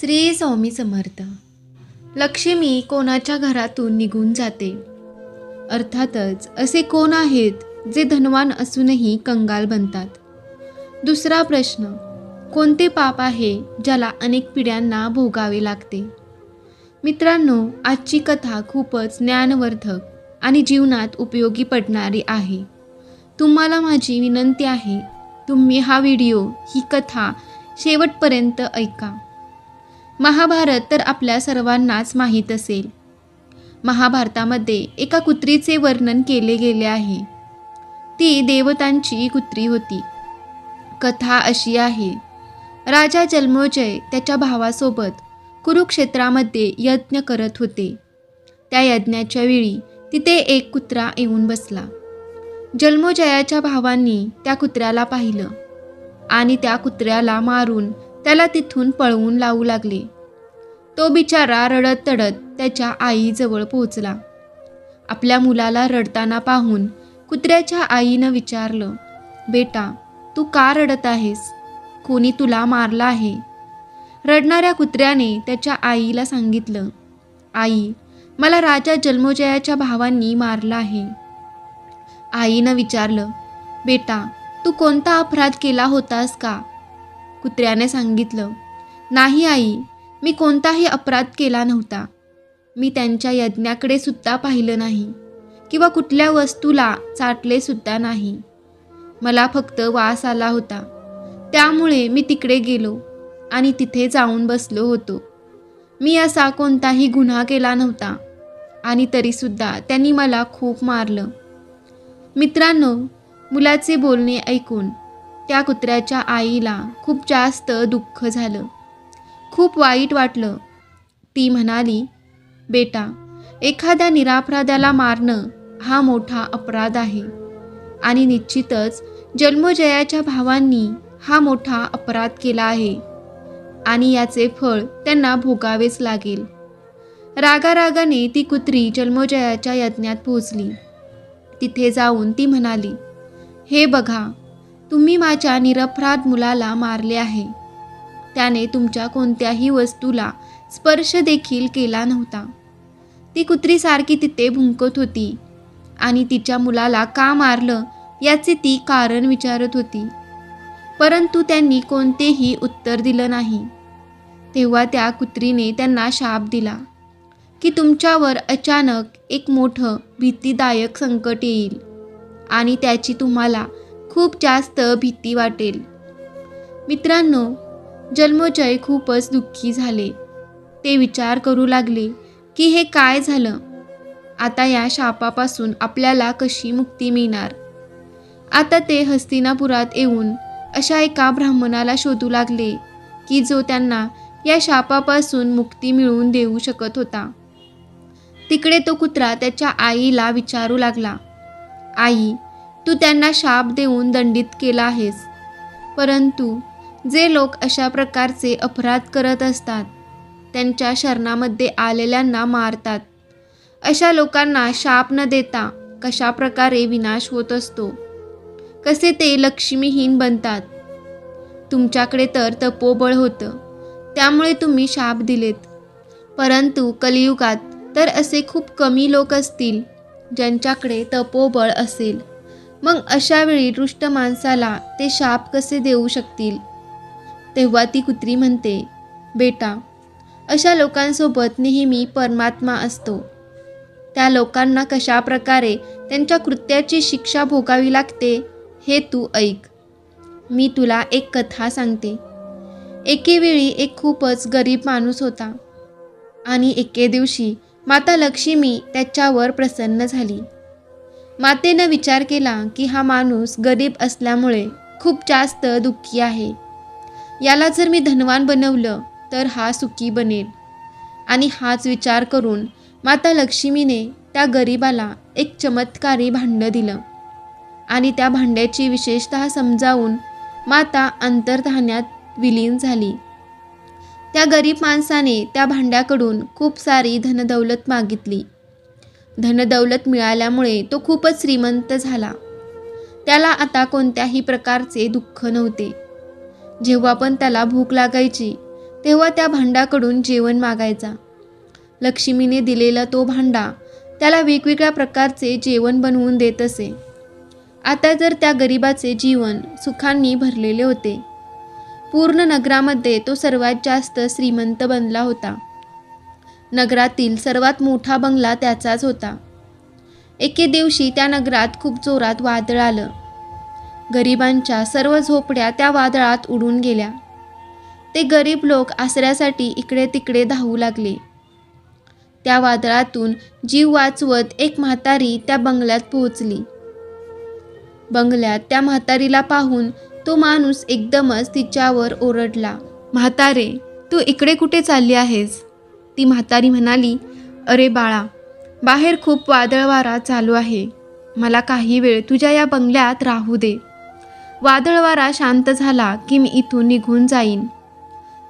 श्री स्वामी समर्थ. लक्ष्मी कोणाच्या घरातून निघून जाते? अर्थातच असे कोण आहेत जे धनवान असूनही कंगाल बनतात? दुसरा प्रश्न, कोणते पाप आहे ज्याला अनेक पिढ्यांना भोगावे लागते? मित्रांनो, आजची कथा खूपच ज्ञानवर्धक आणि जीवनात उपयोगी पडणारी आहे. तुम्हाला माझी विनंती आहे, तुम्ही हा व्हिडिओ, ही कथा शेवटपर्यंत ऐका. महाभारत तर आपल्या सर्वांनाच माहीत असेल. महाभारतामध्ये एका कुत्रीचे वर्णन केले गेले आहे. ती देवतांची कुत्री होती. कथा अशी आहे, राजा जन्मेजय त्याच्या भावासोबत कुरुक्षेत्रामध्ये यज्ञ करत होते. त्या यज्ञाच्या वेळी तिथे एक कुत्रा येऊन बसला. जन्मेजयाच्या भावांनी त्या कुत्र्याला पाहिलं आणि त्या कुत्र्याला मारून त्याला तिथून पळवून लावू लागले. तो बिचारा रडत तडत त्याच्या आईजवळ पोहोचला. आपल्या मुलाला रडताना पाहून कुत्र्याच्या आईनं विचारलं, बेटा, तू का रडत आहेस? कोणी तुला मारलं आहे? रडणाऱ्या कुत्र्याने त्याच्या आईला सांगितलं, आई, मला राजा जन्मेजयाच्या भावांनी मारलं आहे. आईनं विचारलं, बेटा, तू कोणता अपराध केला होतास का? कुत्र्याने सांगितलं, नाही आई, मी कोणताही अपराध केला नव्हता. मी त्यांच्या यज्ञाकडे सुद्धा पाहिलं नाही किंवा कुठल्या वस्तूला चाटले सुद्धा नाही. मला फक्त वास आला होता, त्यामुळे मी तिकडे गेलो आणि तिथे जाऊन बसलो होतो. मी असा कोणताही गुन्हा केला नव्हता आणि तरीसुद्धा त्यांनी मला खूप मारलं. मित्रांनो, मुलाचे बोलणे ऐकून त्या कुत्र्याच्या आईला खूप जास्त दुःख झालं, खूप वाईट वाटलं. ती म्हणाली, बेटा, एखाद्या निरपराधाला मारणं हा मोठा अपराध आहे आणि निश्चितच जन्मेजयाच्या भावांनी हा मोठा अपराध केला आहे आणि याचे फळ त्यांना भोगावेच लागेल. रागारागाने ती कुत्री जन्मेजयाच्या यज्ञात पोहोचली. तिथे जाऊन ती म्हणाली, हे बघा, तुम्ही माझ्या निरपराध मुलाला मारले आहे. त्याने तुमच्या कोणत्याही वस्तूला स्पर्श देखील केला नव्हता. ती कुत्री सारखी तिथे भुंकत होती आणि तिच्या मुलाला का मारलं याचे ती कारण विचारत होती, परंतु त्यांनी कोणतेही उत्तर दिलं नाही. तेव्हा त्या कुत्रीने त्यांना शाप दिला की तुमच्यावर अचानक एक मोठं भीतीदायक संकट येईल आणि त्याची तुम्हाला खूप जास्त भीती वाटेल. मित्रांनो, जन्मेजय खूपच दुःखी झाले. ते विचार करू लागले की हे काय झालं? आता या शापापासून आपल्याला कशी मुक्ती मिळणार? आता ते हस्तिनापुरात येऊन अशा एका ब्राह्मणाला शोधू लागले की जो त्यांना या शापापासून मुक्ती मिळवून देऊ शकत होता. तिकडे तो कुत्रा त्याच्या आईला विचारू लागला, आई, तू त्यांना शाप देऊन दंडित केला आहेस, परंतु जे लोक अशा प्रकारचे अपराध करत असतात त्यांच्या शरणामध्ये आलेल्यांना मारतात. अशा लोकांना शाप न देता कशा प्रकारे विनाश होत असतो, कसे ते लक्ष्मीहीन बनतात. तुमच्याकडे तर तपोबळ होतं, त्यामुळे तुम्ही शाप दिलेत, परंतु कलियुगात तर असे खूप कमी लोक असतील ज्यांच्याकडे तपोबळ असेल. मग अशा वेळी दुष्ट माणसाला ते शाप कसे देऊ शकतील? तेव्हा ती कुत्री म्हणते, बेटा, अशा लोकांसोबत नेहमी परमात्मा असतो. त्या लोकांना कशा प्रकारे त्यांच्या कृत्याची शिक्षा भोगावी लागते हे तू ऐक. मी तुला एक कथा सांगते. एके वेळी एक खूपच गरीब माणूस होता आणि एके दिवशी माता लक्ष्मी त्याच्यावर प्रसन्न झाली. मातेनं विचार केला की हा माणूस गरीब असल्यामुळे खूप जास्त दुःखी आहे. याला जर मी धनवान बनवलं तर हा सुखी बनेल. आणि हाच विचार करून माता लक्ष्मीने त्या गरीबाला एक चमत्कारी भांडं दिलं आणि त्या भांड्याची विशेषतः समजावून माता अंतर्धानात विलीन झाली. त्या गरीब माणसाने त्या भांड्याकडून खूप सारी धनदौलत मागितली. धनदौलत मिळाल्यामुळे तो खूपच श्रीमंत झाला. त्याला आता कोणत्याही प्रकारचे दुःख नव्हते. जेव्हा पण त्याला भूक लागायची तेव्हा त्या भांड्याकडून जेवण मागायचा. लक्ष्मीने दिलेला तो भांडा त्याला वेगवेगळ्या प्रकारचे जेवण बनवून देत असे. आता तर त्या गरिबाचे जीवन सुखांनी भरलेले होते. पूर्ण नगरामध्ये तो सर्वात जास्त श्रीमंत बनला होता. नगरातील सर्वात मोठा बंगला त्याचाच होता. एके दिवशी त्या नगरात खूप जोरात वादळ आलं. गरिबांच्या सर्व झोपड्या त्या वादळात उडून गेल्या. ते गरीब लोक आसऱ्यासाठी इकडे तिकडे धावू लागले. त्या वादळातून जीव वाचवत एक म्हातारी त्या बंगल्यात पोहोचली. बंगल्यात त्या म्हातारीला पाहून तो माणूस एकदमच तिच्यावर ओरडला. म्हातारे, तू इकडे कुठे चालली आहेस? ती म्हातारी म्हणाली, अरे बाळा, बाहेर खूप वादळ वारा चालू आहे. मला काही वेळ तुझ्या या बंगल्यात राहू दे. वादळ वारा शांत झाला की मी इथून निघून जाईन.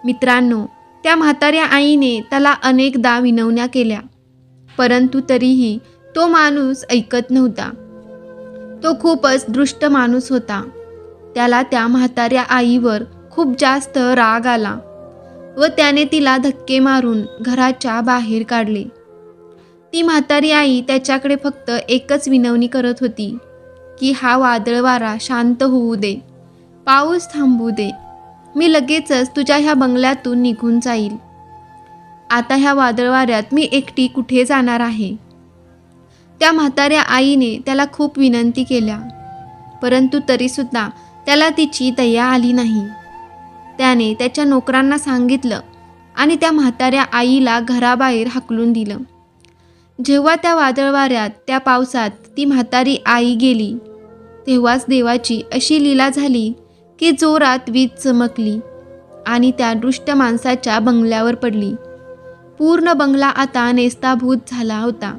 मित्रांनो, त्या म्हाताऱ्या आईने त्याला अनेकदा विनवण्या केल्या, परंतु तरीही तो माणूस ऐकत नव्हता. तो खूपच दृष्ट माणूस होता. त्याला त्या म्हाताऱ्या आईवर खूप जास्त राग आला व त्याने तिला धक्के मारून घराच्या बाहेर काढले. ती म्हातारी आई त्याच्याकडे फक्त एकच विनवणी करत होती की हा वादळ वारा शांत होऊ दे, पाऊस थांबू दे, मी लगेचच तुझ्या ह्या बंगल्यातून निघून जाईल. आता ह्या वादळ वाऱ्यात मी एकटी कुठे जाणार आहे? त्या म्हाताऱ्या आईने त्याला खूप विनंती केल्या, परंतु तरीसुद्धा त्याला तिची दया आली नाही. त्याने त्याच्या नोकरांना सांगितलं आणि त्या म्हाताऱ्या आईला घराबाहेर हाकलून दिलं. जेव्हा त्या वादळ वाऱ्यात, त्या पावसात ती म्हातारी आई गेली, तेव्हाच देवाची अशी लीला झाली की जोरात वीज चमकली आणि त्या दुष्ट माणसाच्या बंगल्यावर पडली. पूर्ण बंगला आता नेस्ताभूत झाला होता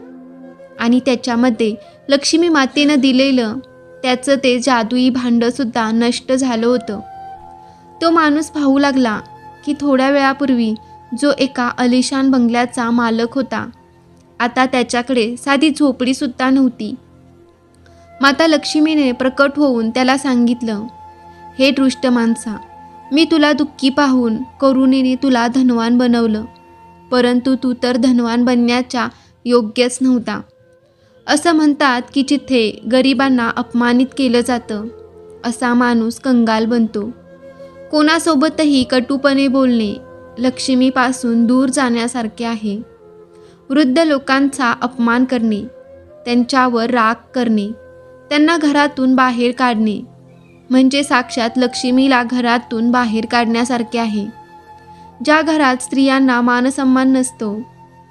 आणि त्याच्यामध्ये लक्ष्मी मातेनं दिलेलं त्याचं ते जादुई भांडंसुद्धा नष्ट झालं होतं. तो माणूस पाहू लागला की थोड्या वेळापूर्वी जो एका आलिशान बंगल्याचा मालक होता, आता त्याच्याकडे साधी झोपडीसुद्धा नव्हती. माता लक्ष्मीने प्रकट होऊन त्याला सांगितलं, हे दृष्ट माणसा, मी तुला दुःखी पाहून करुणेने तुला धनवान बनवलं, परंतु तू तर धनवान बनण्याच्या योग्यच नव्हता. असं म्हणतात की जिथे गरिबांना अपमानित केलं जातं, असा माणूस कंगाल बनतो. कोणासोबतही कटुपणे बोलणे लक्ष्मीपासून दूर जाण्यासारखे आहे. वृद्ध लोकांचा अपमान करणे, त्यांच्यावर राग करणे, त्यांना घरातून बाहेर काढणे म्हणजे साक्षात लक्ष्मीला घरातून बाहेर काढण्यासारखे आहे. ज्या घरात स्त्रियांना मानसन्मान नसतो,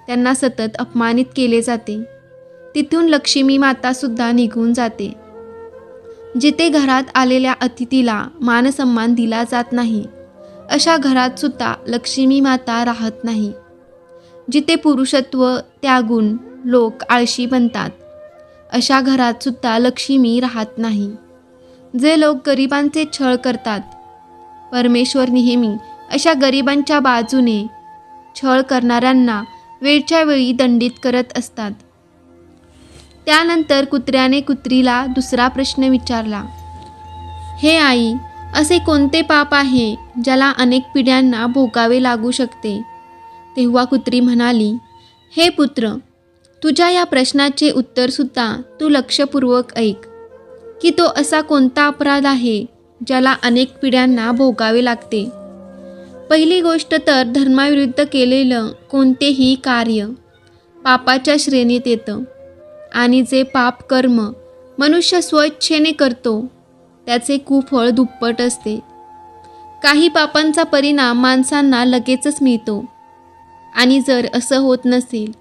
त्यांना सतत अपमानित केले जाते, तिथून लक्ष्मी मातासुद्धा निघून जाते. जिथे घरात आलेल्या अतिथीला मानसन्मान दिला जात नाही, अशा घरात सुद्धा लक्ष्मी माता राहत नाही. जिथे पुरुषत्व त्यागून लोक आळशी बनतात, अशा घरात सुद्धा लक्ष्मी राहत नाही. जे लोक गरिबांचे छळ करतात, परमेश्वर नेहमी अशा गरिबांच्या बाजूने छळ करणाऱ्यांना वेळच्या वेळी दंडित करत असतात. त्यानंतर कुत्र्याने कुत्रीला दुसरा प्रश्न विचारला, हे आई, असे कोणते पाप आहे ज्याला अनेक पिढ्यांना भोगावे लागू शकते? तेव्हा कुत्री म्हणाली, हे पुत्र, तुझ्या या प्रश्नाचे उत्तरसुद्धा तू लक्षपूर्वक ऐक की तो असा कोणता अपराध आहे ज्याला अनेक पिढ्यांना भोगावे लागते. पहिली गोष्ट तर धर्माविरुद्ध केलेलं कोणतेही कार्य पापाच्या श्रेणीत येतं आणि जे पाप कर्म मनुष्य स्वइच्छेने करतो त्याचे कुफळ दुप्पट असते. काही पापांचा परिणाम माणसांना लगेचच मिळतो आणि जर असं होत नसेल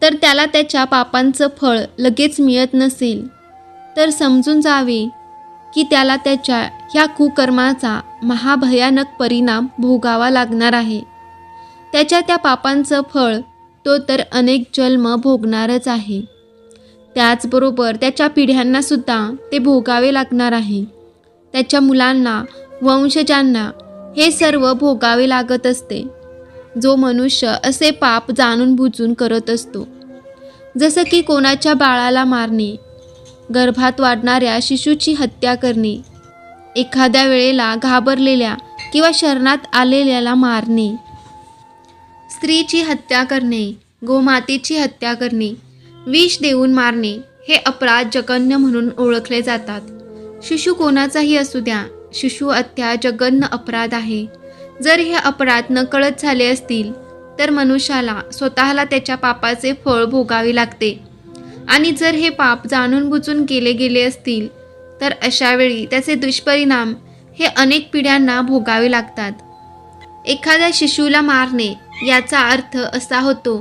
तर त्याला त्याच्या पापांचं फळ लगेच मिळत नसेल तर समजून जावे की त्याला त्याच्या ह्या कुकर्माचा महाभयानक परिणाम भोगावा लागणार आहे. त्याच्या त्या पापांचं फळ तो तर अनेक जन्म भोगणारच आहे. त्याचबरोबर त्याच्या पिढ्यांनासुद्धा ते भोगावे लागणार आहे. त्याच्या मुलांना, वंशजांना हे सर्व भोगावे लागत असते. जो मनुष्य असे पाप जाणून बुजून करत असतो, जसं की कोणाच्या बाळाला मारणे, गर्भात वाढणाऱ्या शिशूची हत्या करणे, एखाद्या वेळेला घाबरलेल्या किंवा शरणात आलेल्याला मारणे, स्त्रीची हत्या करणे, गोमातेची हत्या करणे, विष देऊन मारणे हे अपराध जघन्य म्हणून ओळखले जातात. शिशु कोणाचाही असू द्या, शिशु हत्या जघन्य अपराध आहे. जर हे अपराध नकळत झाले असतील तर मनुष्याला स्वतःला त्याच्या पापाचे फळ भोगावे लागते. आणि जर हे पाप जाणून बुजून केले गेले असतील तर अशा वेळी त्याचे दुष्परिणाम हे अनेक पिढ्यांना भोगावे लागतात. एखाद्या शिशुला मारणे याचा अर्थ असा होतो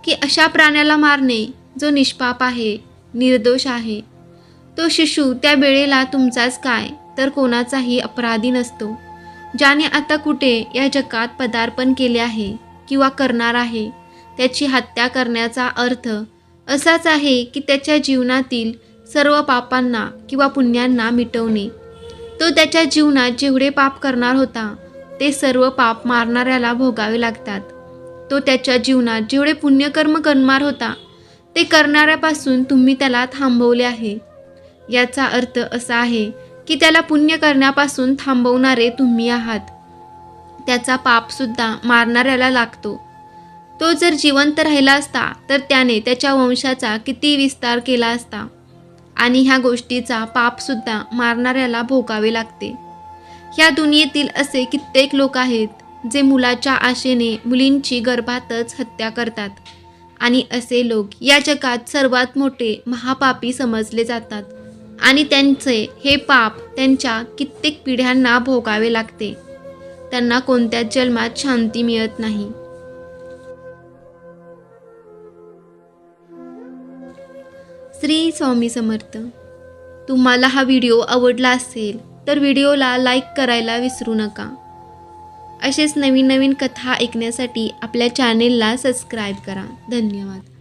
की अशा प्राण्याला मारणे जो निष्पाप आहे, निर्दोष आहे. तो शिशु त्या वेळेला तुमचाच काय तर कोणाचाही अपराधी नसतो. ज्याने आता कुठे या जगात पदार्पण केले आहे किंवा करणार आहे, त्याची हत्या करण्याचा अर्थ असाच आहे की त्याच्या जीवनातील सर्व पापांना किंवा पुण्यांना मिटवणे. तो त्याच्या जीवनात जेवढे पाप करणार होता ते सर्व पाप मारणाऱ्याला भोगावे लागतात. तो त्याच्या जीवनात जेवढे पुण्यकर्म करणार होता ते करणाऱ्यापासून तुम्ही त्याला थांबवले आहे. याचा अर्थ असा आहे की त्याला पुण्य करण्यापासून थांबवणारे तुम्ही आहात. त्याचा पापसुद्धा मारणाऱ्याला लागतो. तो जर जिवंत राहिला असता तर त्याने त्याच्या वंशाचा किती विस्तार केला असता. आणि ह्या गोष्टीचा पापसुद्धा मारणाऱ्याला भोगावे लागते. ह्या दुनियेतील असे कित्येक लोक आहेत जे मुलाच्या आशेने मुलींची गर्भातच हत्या करतात. आणि असे लोक या जगात सर्वात मोठे महापापी समजले जातात. आणि त्यांचे हे पाप त्यांच्या कित्येक पिढ्यांना भोगावे लागते. त्यांना कोणत्याच जन्मात शांती मिळत नाही. श्री स्वामी समर्थ. तुम्हाला हा व्हिडिओ आवडला असेल तर व्हिडिओला लाईक करायला विसरू नका. असेच नवीन नवीन कथा ऐकण्यासाठी आपल्या चॅनेलला सबस्क्राईब करा. धन्यवाद.